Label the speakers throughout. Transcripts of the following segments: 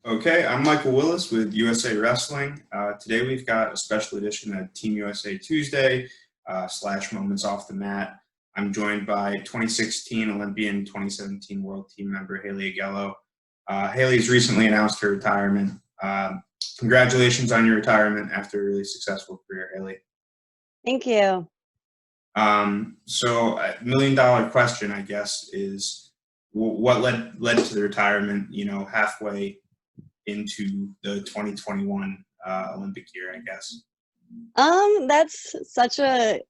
Speaker 1: Okay, I'm Michael Willis with USA Wrestling. Today we've got a special edition of Team USA Tuesday / Moments Off the Mat. I'm joined by 2016 Olympian, 2017 World Team member Haley Augello. Haley's recently announced her retirement. Congratulations on your retirement after a really successful career, Haley.
Speaker 2: Thank you.
Speaker 1: So a $1 million question, I guess, is what led to the retirement, halfway into the 2021 Olympic year, I guess?
Speaker 2: That's such a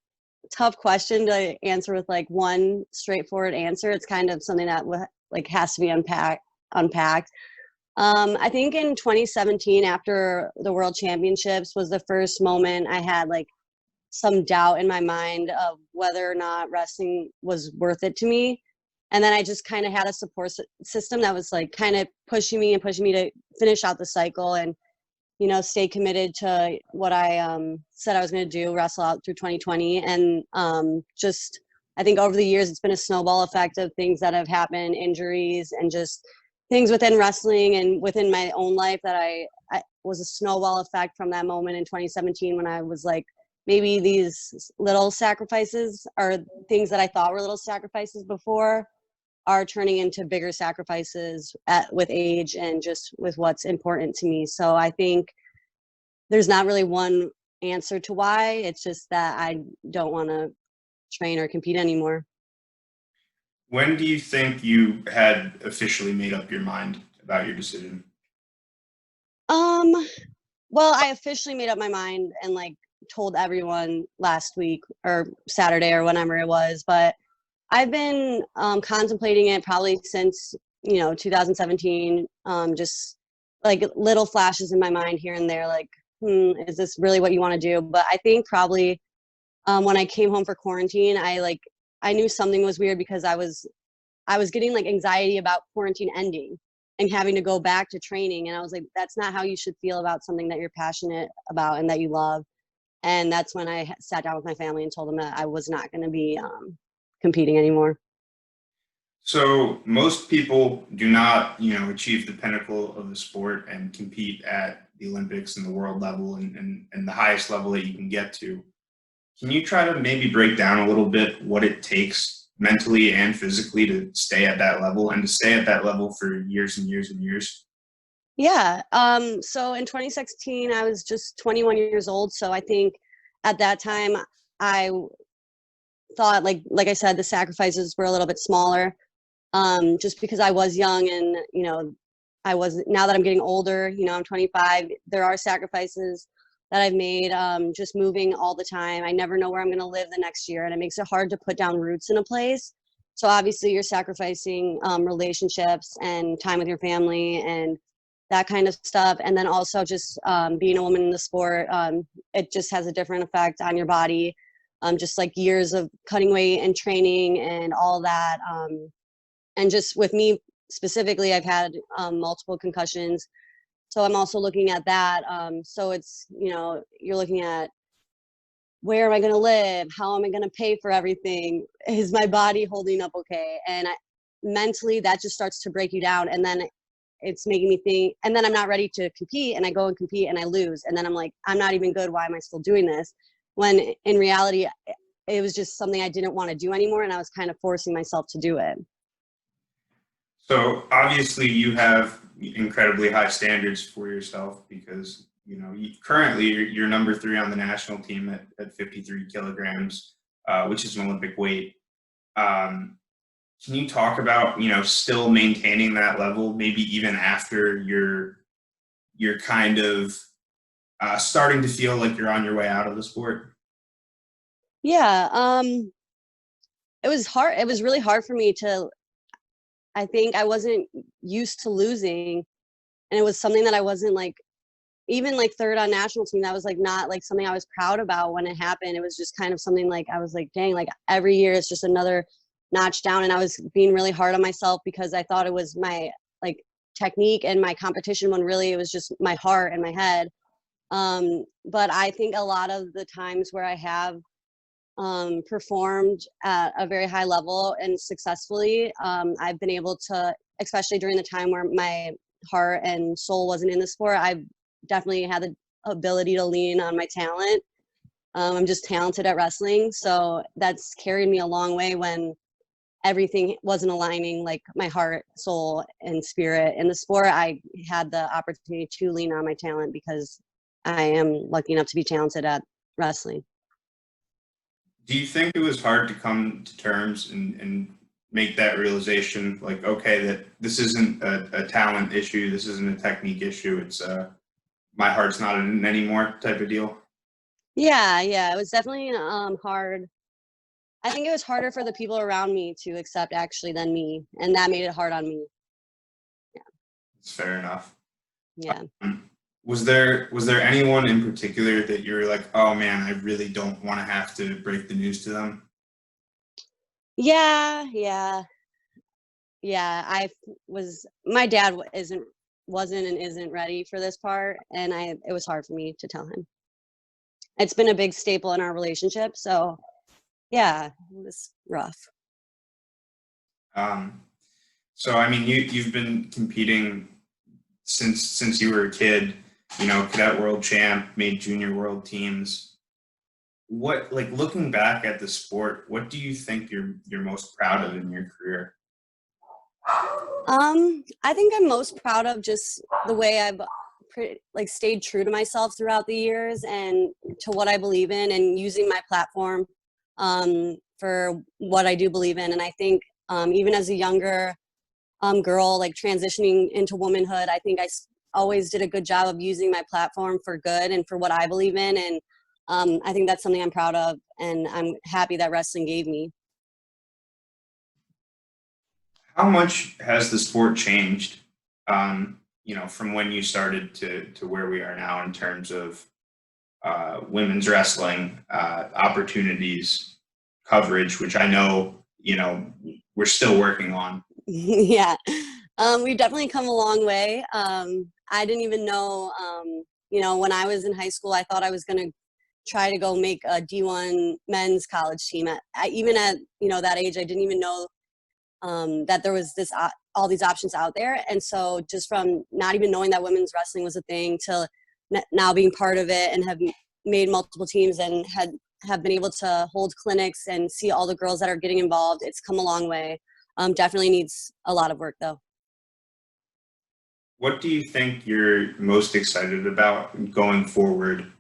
Speaker 2: tough question to answer with like one straightforward answer. It's kind of something that has to be unpacked. I think in 2017, after the World Championships, was the first moment I had like some doubt in my mind of whether or not wrestling was worth it to me. And then I just kind of had a support system that was like kind of pushing me to finish out the cycle and, stay committed to what I said I was going to do, wrestle out through 2020. And I think over the years, it's been a snowball effect of things that have happened, injuries, and just things within wrestling and within my own life that I was a snowball effect from that moment in 2017 when I was like, maybe these little sacrifices are things that I thought were little sacrifices before are turning into bigger sacrifices with age and just with what's important to me. So I think there's not really one answer to why. It's just that I don't want to train or compete anymore.
Speaker 1: When do you think you had officially made up your mind about your decision?
Speaker 2: Well, I officially made up my mind and like told everyone last week or Saturday or whenever it was, but I've been contemplating it probably since 2017. Just like little flashes in my mind here and there, like, is this really what you want to do? But I think probably when I came home for quarantine, I knew something was weird because I was getting like anxiety about quarantine ending and having to go back to training, and I was like, that's not how you should feel about something that you're passionate about and that you love. And that's when I sat down with my family and told them that I was not going to be competing anymore.
Speaker 1: So most people do not, achieve the pinnacle of the sport and compete at the Olympics and the world level and the highest level that you can get to. Can you try to maybe break down a little bit what it takes mentally and physically to stay at that level and to stay at that level for years and years and years?
Speaker 2: Yeah. So in 2016, I was just 21 years old. So I think at that time, I thought like I said, the sacrifices were a little bit smaller, just because I was young and, now that I'm getting older, I'm 25, there are sacrifices that I've made, just moving all the time. I never know where I'm going to live the next year, and it makes it hard to put down roots in a place. So obviously you're sacrificing relationships and time with your family and that kind of stuff. And then also just being a woman in the sport, it just has a different effect on your body. Just like years of cutting weight and training and all that. And just with me specifically, I've had multiple concussions. So I'm also looking at that. So it's, you're looking at where am I going to live? How am I going to pay for everything? Is my body holding up okay? And mentally, that just starts to break you down. And then it's making me think, and then I'm not ready to compete, and I go and compete and I lose. And then I'm like, I'm not even good. Why am I still doing this? When in reality, it was just something I didn't want to do anymore, and I was kind of forcing myself to do it.
Speaker 1: So obviously you have incredibly high standards for yourself because, currently you're number 3 on the national team at 53 kilograms, which is an Olympic weight. Can you talk about, still maintaining that level, maybe even after you're kind of starting to feel like you're on your way out of the sport?
Speaker 2: Yeah. It was hard. It was really hard for me I think I wasn't used to losing, and it was something that I wasn't like, even like third on national team, that was like not like something I was proud about when it happened. It was just kind of something like, I was like, dang, like every year it's just another notch down. And I was being really hard on myself because I thought it was my like technique and my competition, when really it was just my heart and my head. But I think a lot of the times where I have performed at a very high level and successfully, I've been able to, especially during the time where my heart and soul wasn't in the sport, I definitely had the ability to lean on my talent. I'm just talented at wrestling, so that's carried me a long way when everything wasn't aligning, like my heart, soul, and spirit in the sport. I had the opportunity to lean on my talent because I am lucky enough to be talented at wrestling.
Speaker 1: Do you think it was hard to come to terms and make that realization, like, okay, that this isn't a talent issue, this isn't a technique issue, it's my heart's not in it anymore type of deal?
Speaker 2: Yeah, it was definitely hard. I think it was harder for the people around me to accept actually than me, and that made it hard on me.
Speaker 1: It's fair enough.
Speaker 2: Yeah.
Speaker 1: Was there anyone in particular that you're like, oh man, I really don't want to have to break the news to them?
Speaker 2: Yeah. My dad wasn't and isn't ready for this part, and it was hard for me to tell him. It's been a big staple in our relationship, so yeah, it was rough.
Speaker 1: Um, so I mean, you've been competing since you were a kid. You know, cadet world champ, made junior world teams. What, like, looking back at the sport, what do you think you're most proud of in your career?
Speaker 2: I think I'm most proud of just the way I've stayed true to myself throughout the years and to what I believe in, and using my platform for what I do believe in. And I think even as a younger girl, like transitioning into womanhood, I think always did a good job of using my platform for good and for what I believe in. And I think that's something I'm proud of, and I'm happy that wrestling gave me.
Speaker 1: How much has the sport changed, from when you started to where we are now in terms of women's wrestling opportunities, coverage, which I know, we're still working on.
Speaker 2: Yeah, we've definitely come a long way. I didn't even know, when I was in high school, I thought I was going to try to go make a D1 men's college team. Even at that age, I didn't even know that there was all these options out there. And so just from not even knowing that women's wrestling was a thing to now being part of it and have made multiple teams and have been able to hold clinics and see all the girls that are getting involved, it's come a long way. Definitely needs a lot of work though.
Speaker 1: What do you think you're most excited about going forward,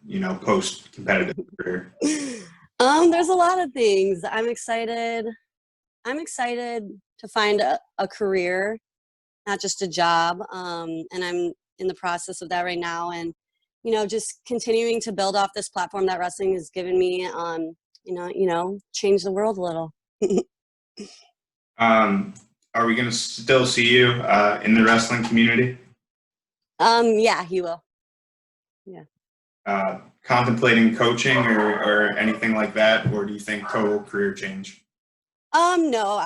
Speaker 1: post competitive career?
Speaker 2: There's a lot of things. I'm excited to find a career, not just a job. And I'm in the process of that right now. And, just continuing to build off this platform that wrestling has given me, change the world a little.
Speaker 1: Are we going to still see you in the wrestling community?
Speaker 2: Yeah, he will. Yeah.
Speaker 1: Contemplating coaching or anything like that, or do you think total career change?
Speaker 2: No,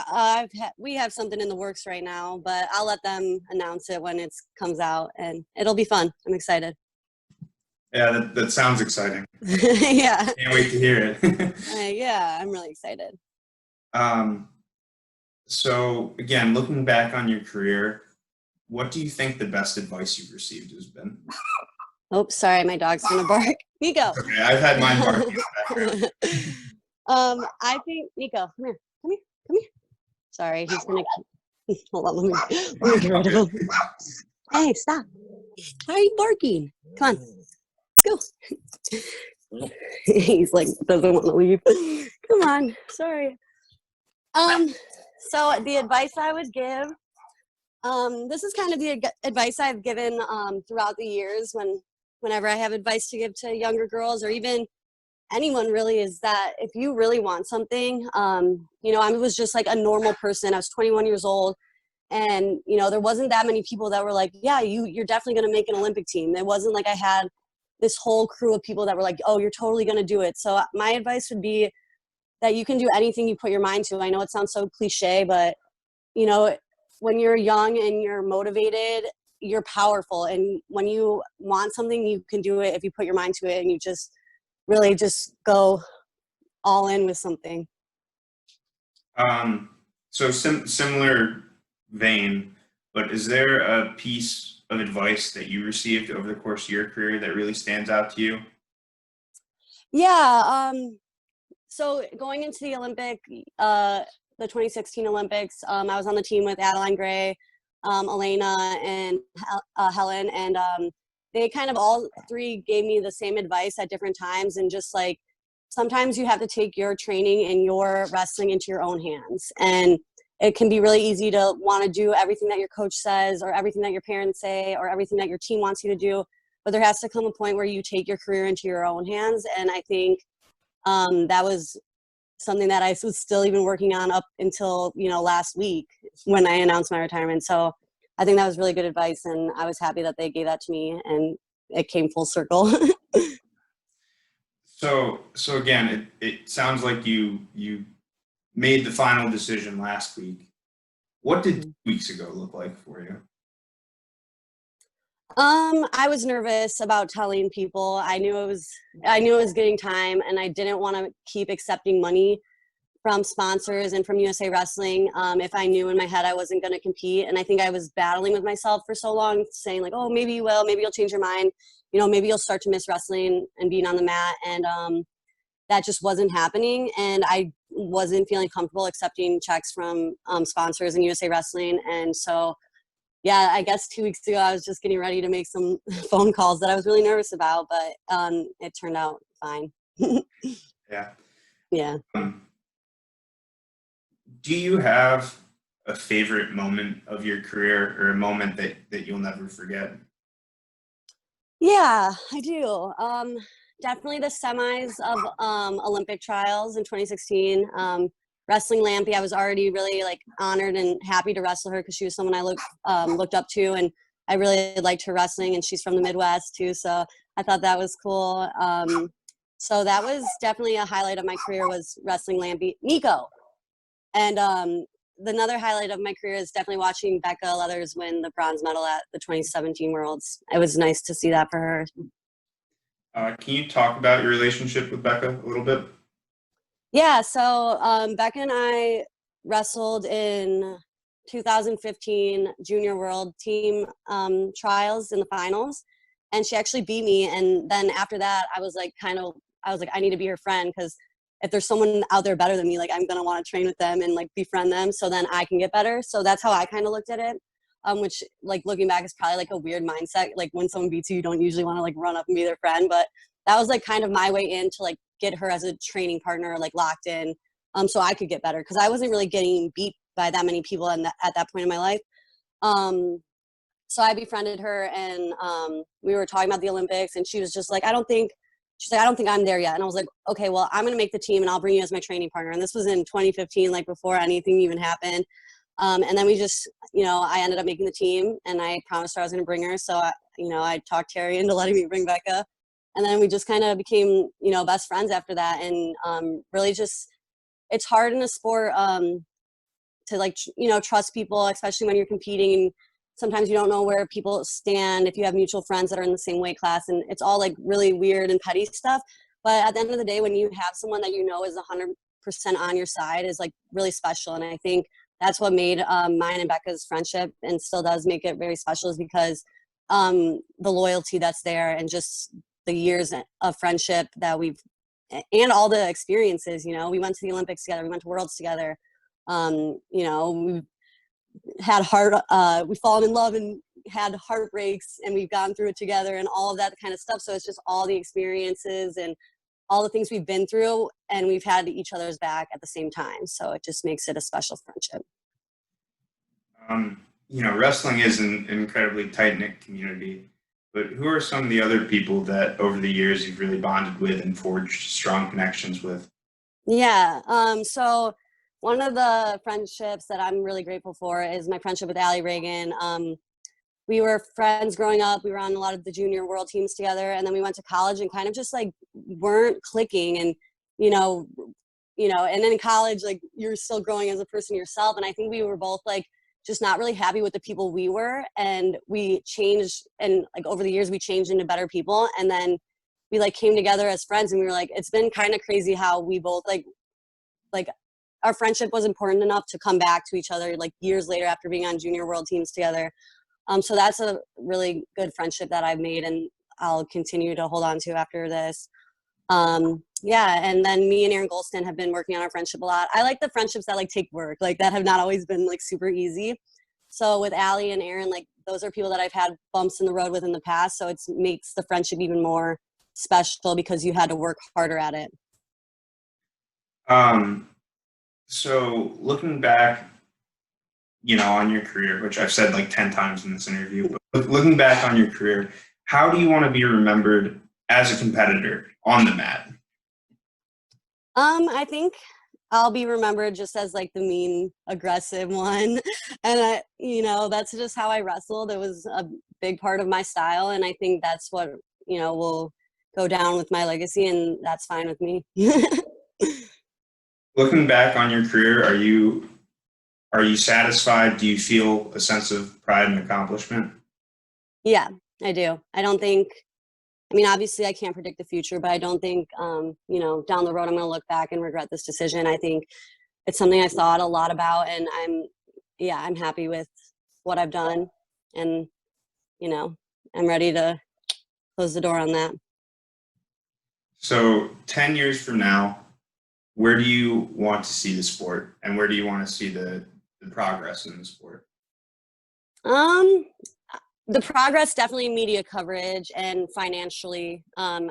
Speaker 2: we have something in the works right now, but I'll let them announce it when it comes out, and it'll be fun. I'm excited.
Speaker 1: Yeah, that sounds exciting.
Speaker 2: Yeah.
Speaker 1: Can't wait to hear it.
Speaker 2: Yeah, I'm really excited.
Speaker 1: So again, looking back on your career, what do you think the best advice you've received has been?
Speaker 2: Oh, sorry, my dog's gonna bark. Nico.
Speaker 1: Okay, I've had mine barking in the background.
Speaker 2: I think Nico, come here. Sorry, he's gonna. Hold on, let me get rid of him. Hey, stop! Why are you barking? Come on, let's go. He's like doesn't want to leave. Come on, sorry. So the advice I would give, this is kind of the advice I've given throughout the years whenever I have advice to give to younger girls or even anyone really, is that if you really want something, I was just like a normal person. I was 21 years old, and there wasn't that many people that were like, yeah, you're definitely going to make an Olympic team. It wasn't like I had this whole crew of people that were like, oh, you're totally going to do it. So my advice would be that you can do anything you put your mind to. I know it sounds so cliche, but when you're young and you're motivated, you're powerful. And when you want something, you can do it if you put your mind to it and you just really just go all in with something.
Speaker 1: So similar vein, but is there a piece of advice that you received over the course of your career that really stands out to you?
Speaker 2: Yeah. So going into the 2016 Olympics, I was on the team with Adeline Gray, Elena, and Helen, and they kind of all three gave me the same advice at different times, and just like sometimes you have to take your training and your wrestling into your own hands, and it can be really easy to want to do everything that your coach says or everything that your parents say or everything that your team wants you to do, but there has to come a point where you take your career into your own hands. And I think that was something that I was still even working on up until, last week when I announced my retirement. So I think that was really good advice, and I was happy that they gave that to me, and it came full circle.
Speaker 1: So again, it sounds like you made the final decision last week. What did 2 weeks ago look like for you?
Speaker 2: I was nervous about telling people. I knew it was getting time, and I didn't want to keep accepting money from sponsors and from USA Wrestling if I knew in my head I wasn't going to compete. And I think I was battling with myself for so long, saying like, oh, maybe you will, maybe you'll change your mind, maybe you'll start to miss wrestling and being on the mat. And that just wasn't happening. And I wasn't feeling comfortable accepting checks from sponsors and USA Wrestling. And so, yeah, I guess 2 weeks ago, I was just getting ready to make some phone calls that I was really nervous about, but it turned out fine.
Speaker 1: Yeah.
Speaker 2: Yeah.
Speaker 1: Um, do you have a favorite moment of your career or a moment that you'll never forget?
Speaker 2: Yeah, I do. Definitely the semis of Olympic trials in 2016. Wrestling Lampy, I was already really like honored and happy to wrestle her because she was someone I looked up to, and I really liked her wrestling. And she's from the Midwest too, so I thought that was cool. So that was definitely a highlight of my career, was wrestling Lampy Nico. And another highlight of my career is definitely watching Becca Leathers win the bronze medal at the 2017 Worlds. It was nice to see that for her.
Speaker 1: Can you talk about your relationship with Becca a little bit?
Speaker 2: Yeah, so Becca and I wrestled in 2015 Junior World Team trials in the finals, and she actually beat me. And then after that, I was like, I need to be her friend, because if there's someone out there better than me, like I'm gonna want to train with them and like befriend them, so then I can get better. So that's how I kind of looked at it. Which, like, looking back, is probably like a weird mindset. Like when someone beats you, you don't usually want to like run up and be their friend, but that was like kind of my way in to like get her as a training partner, like locked in, so I could get better, because I wasn't really getting beat by that many people at that point in my life. So I befriended her, and we were talking about the Olympics, and she was just like, she's like, I don't think I'm there yet. And I was like, okay, well, I'm going to make the team and I'll bring you as my training partner. And this was in 2015, like before anything even happened. And then we just, I ended up making the team, and I promised her I was going to bring her. So, I talked Terry into letting me bring Becca. And then we just kind of became, best friends after that. And really just, it's hard in a sport to like, trust people, especially when you're competing. And sometimes you don't know where people stand, if you have mutual friends that are in the same weight class, and it's all like really weird and petty stuff. But at the end of the day, when you have someone that is 100% on your side, is like really special. And I think that's what made mine and Becca's friendship, and still does make it very special, is because the loyalty that's there, and just the years of friendship that and all the experiences. We went to the Olympics together, we went to Worlds together. We had we've fallen in love and had heartbreaks, and we've gone through it together, and all of that kind of stuff. So it's just all the experiences and all the things we've been through, and we've had each other's back at the same time. So it just makes it a special friendship.
Speaker 1: Wrestling is an incredibly tight knit community, but who are some of the other people that over the years you've really bonded with and forged strong connections with?
Speaker 2: Yeah. So one of the friendships that I'm really grateful for is my friendship with Allie Reagan. We were friends growing up. We were on a lot of the junior world teams together, and then we went to college and kind of just like weren't clicking. And and then in college, like, you're still growing as a person yourself. And I think we were both like just not really happy with the people we were, and we changed. And like over the years, we changed into better people. And then we like came together as friends, and we were like, it's been kind of crazy how we both like our friendship was important enough to come back to each other like years later after being on junior world teams together. So that's a really good friendship that I've made, and I'll continue to hold on to after this. Yeah, and then me and Aaron Golston have been working on our friendship a lot. I like the friendships that like take work, like that have not always been like super easy. So with Allie and Aaron, like those are people that I've had bumps in the road with in the past. So it makes the friendship even more special because you had to work harder at it.
Speaker 1: So looking back, you know, on your career, which I've said like 10 times in this interview, but looking back on your career, how do you want to be remembered as a competitor on the mat?
Speaker 2: I think I'll be remembered just as like the mean, aggressive one. And you know, that's just how I wrestled. It was a big part of my style. And I think that's what, you know, will go down with my legacy, and that's fine with me.
Speaker 1: Looking back on your career, are you satisfied? Do you feel a sense of pride and accomplishment?
Speaker 2: Yeah, I do. I don't think, I mean, obviously I can't predict the future, but I don't think, you know, down the road, I'm going to look back and regret this decision. I think it's something I thought a lot about, and I'm happy with what I've done, and, you know, I'm ready to close the door on that.
Speaker 1: So 10 years from now, where do you want to see the sport, and where do you want to see the progress in the sport?
Speaker 2: The progress, definitely media coverage and financially. 10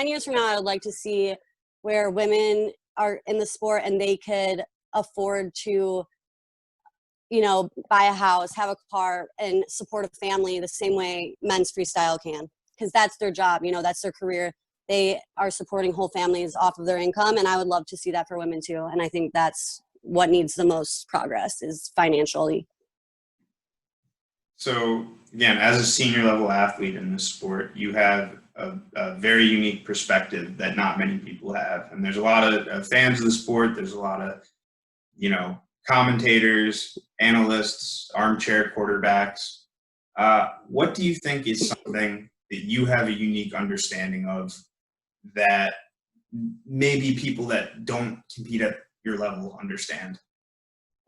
Speaker 2: years from now, I would like to see where women are in the sport and they could afford to, you know, buy a house, have a car, and support a family the same way men's freestyle can, because that's their job, you know, that's their career. They are supporting whole families off of their income, and I would love to see that for women too. And I think that's what needs the most progress, is financially.
Speaker 1: So again, as a senior level athlete in this sport, you have a very unique perspective that not many people have. And there's a lot of fans of the sport. There's a lot of, you know, commentators, analysts, armchair quarterbacks. What do you think is something that you have a unique understanding of that maybe people that don't compete at your level understand?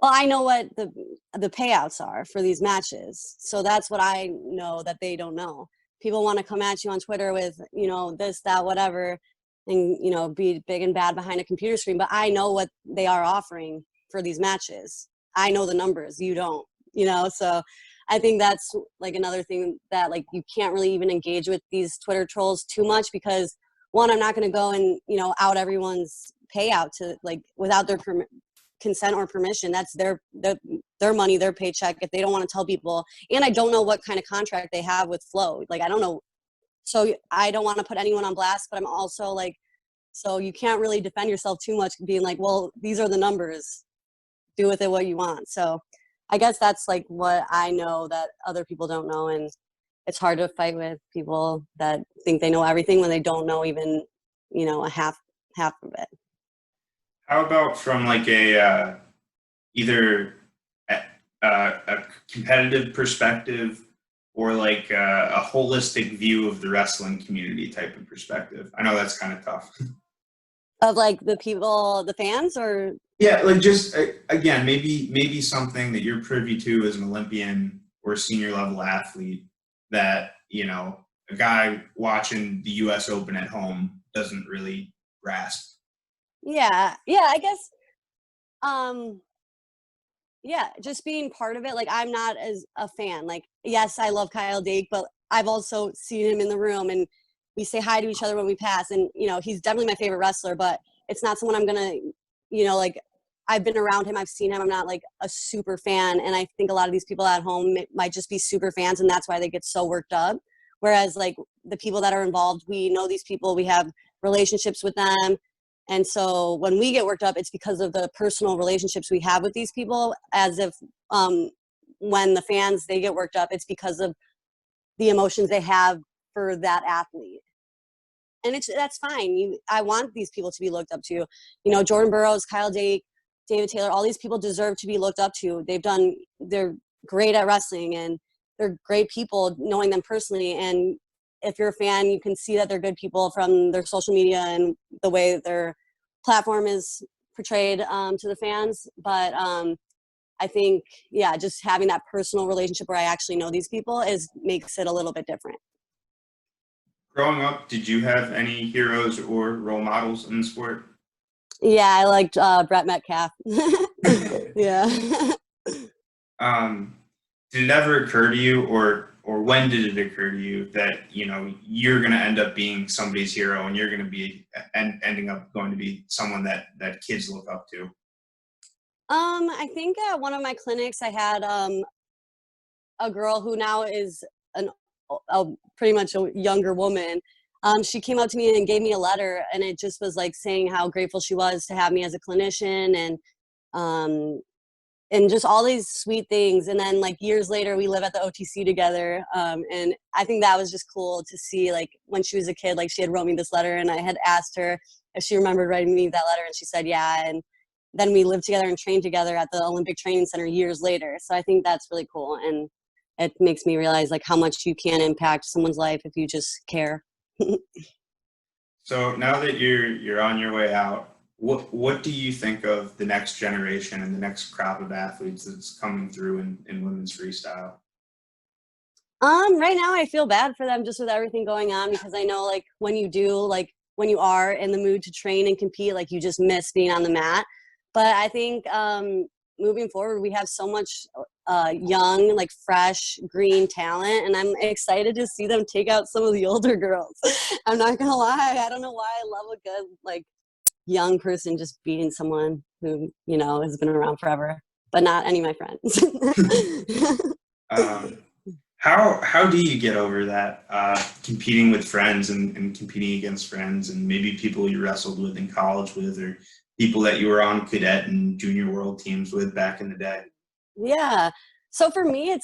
Speaker 2: Well, I know what the payouts are for these matches. So that's what I know that they don't know. People want to come at you on Twitter with, you know, this, that, whatever, and, you know, be big and bad behind a computer screen. But I know what they are offering for these matches. I know the numbers. You don't, you know? So I think that's like another thing that like you can't really even engage with these Twitter trolls too much, because one, I'm not going to go and, you know, out everyone's payout to like without their consent or permission. That's their money, their paycheck, if they don't want to tell people. And I don't know what kind of contract they have with Flow. Like, I don't know. So I don't want to put anyone on blast, but I'm also like, so you can't really defend yourself too much being like, well, these are the numbers, do with it what you want. So I guess that's like what I know that other people don't know. And it's hard to fight with people that think they know everything when they don't know even, you know, a half of it.
Speaker 1: How about from like either a competitive perspective or like a holistic view of the wrestling community type of perspective? I know that's kind of tough.
Speaker 2: Of like the people, the fans, or?
Speaker 1: Yeah, like just again, maybe something that you're privy to as an Olympian or senior level athlete that, you know, a guy watching the US Open at home doesn't really grasp.
Speaker 2: Yeah, I guess, yeah, just being part of it. Like, I'm not as a fan. Like, yes, I love Kyle Dake, but I've also seen him in the room, and we say hi to each other when we pass. And, you know, he's definitely my favorite wrestler, but it's not someone I'm going to, you know, like, I've been around him. I've seen him. I'm not like a super fan. And I think a lot of these people at home might just be super fans, and that's why they get so worked up. Whereas like the people that are involved, we know these people, we have relationships with them. And so when we get worked up, it's because of the personal relationships we have with these people, as if when the fans, they get worked up, it's because of the emotions they have for that athlete. And that's fine. I want these people to be looked up to. You know, Jordan Burroughs, Kyle Dake, David Taylor, all these people deserve to be looked up to. They're great at wrestling, and they're great people, knowing them personally. And if you're a fan, you can see that they're good people from their social media and the way their platform is portrayed to the fans. But I think, yeah, just having that personal relationship where I actually know these people makes it a little bit different.
Speaker 1: Growing up, did you have any heroes or role models in the sport?
Speaker 2: Yeah, I liked Brett Metcalf. Yeah.
Speaker 1: Um, did it ever occur to you, or when did it occur to you that you're going to end up being somebody's hero and you're going to be ending up going to be someone that kids look up to?
Speaker 2: I think at one of my clinics, I had a girl who now is pretty much a younger woman. She came up to me and gave me a letter, and it just was like saying how grateful she was to have me as a clinician, um, and just all these sweet things. And then like years later, we live at the OTC together, and I think that was just cool to see. Like when she was a kid, like she had wrote me this letter, and I had asked her if she remembered writing me that letter, and she said yeah. And then we lived together and trained together at the Olympic Training Center years later. So I think that's really cool, and it makes me realize like how much you can impact someone's life if you just care.
Speaker 1: So now that you're on your way out, what do you think of the next generation and the next crop of athletes that's coming through in women's freestyle?
Speaker 2: Right now I feel bad for them just with everything going on, because I know like when you are in the mood to train and compete, like you just miss being on the mat. But I think moving forward, we have so much young, like fresh, green talent, and I'm excited to see them take out some of the older girls. I'm not gonna lie, I don't know why I love a good like young person just beating someone who has been around forever, but not any of my friends.
Speaker 1: Um, how do you get over that competing with friends and competing against friends and maybe people you wrestled with in college with, or people that you were on cadet and junior world teams with back in the day?
Speaker 2: Yeah. So for me,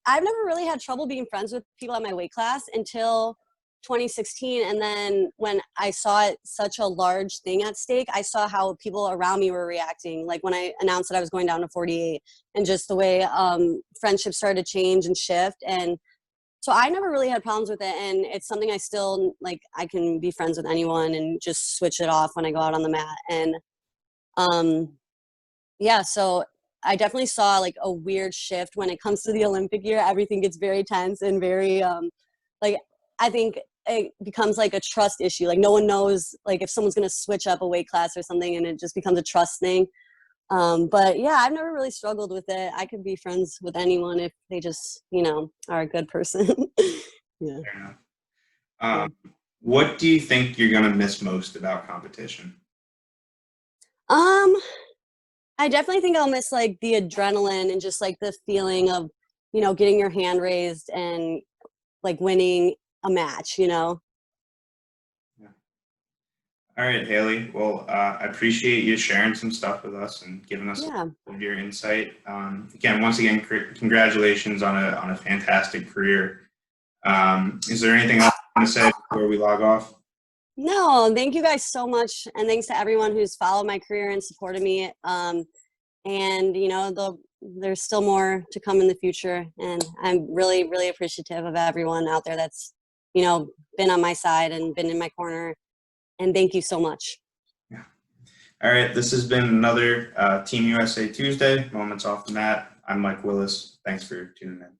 Speaker 2: I've never really had trouble being friends with people at my weight class until 2016. And then when I saw it such a large thing at stake, I saw how people around me were reacting. Like when I announced that I was going down to 48, and just the way friendships started to change and shift. And so I never really had problems with it. And it's something I still like, I can be friends with anyone and just switch it off when I go out on the mat. And um, yeah, so I definitely saw like a weird shift when it comes to the Olympic year. Everything gets very tense and very like I think it becomes like a trust issue. Like no one knows like if someone's gonna switch up a weight class or something, and it just becomes a trust thing. But yeah, I've never really struggled with it. I could be friends with anyone if they just, are a good person. Yeah.
Speaker 1: Fair enough.
Speaker 2: Yeah.
Speaker 1: Um, what do you think you're going to miss most about competition?
Speaker 2: Um, I definitely think I'll miss like the adrenaline and just like the feeling of, getting your hand raised and like winning a match.
Speaker 1: Yeah. All right, Haley. Well, I appreciate you sharing some stuff with us and giving us a
Speaker 2: Yeah.
Speaker 1: little of your insight. Again, once again, congratulations on a fantastic career. Is there anything else you want to say before we log off?
Speaker 2: No, thank you guys so much. And thanks to everyone who's followed my career and supported me. And, there's still more to come in the future. And I'm really, really appreciative of everyone out there that's, been on my side and been in my corner. And thank you so much.
Speaker 1: Yeah. All right. This has been another Team USA Tuesday, Moments Off the Mat. I'm Mike Willis. Thanks for tuning in.